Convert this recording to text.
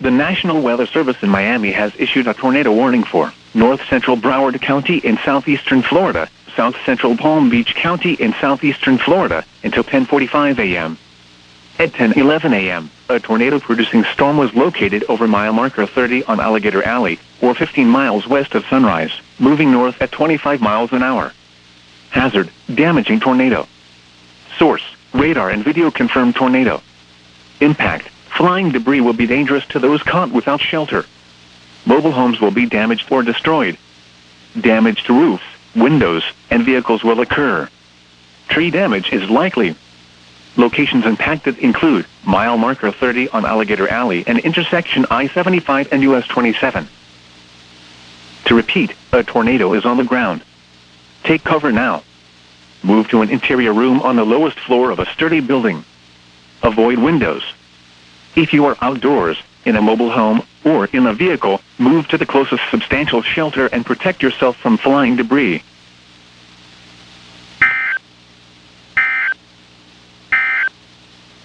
The National Weather Service in Miami has issued a tornado warning for north central Broward County in southeastern Florida, south central Palm Beach County in southeastern Florida until 10:45 a.m. At 10:11 a.m., a tornado-producing storm was located over mile marker 30 on Alligator Alley, or 15 miles west of Sunrise, moving north at 25 miles an hour. Hazard: damaging tornado. Source: radar and video confirmed tornado. Impact: flying debris will be dangerous to those caught without shelter. Mobile homes will be damaged or destroyed. Damage to roofs, windows, and vehicles will occur. Tree damage is likely. Locations impacted include mile marker 30 on Alligator Alley and intersection I-75 and US 27. To repeat, a tornado is on the ground. Take cover now. Move to an interior room on the lowest floor of a sturdy building. Avoid windows. If you are outdoors, in a mobile home, or in a vehicle, move to the closest substantial shelter and protect yourself from flying debris.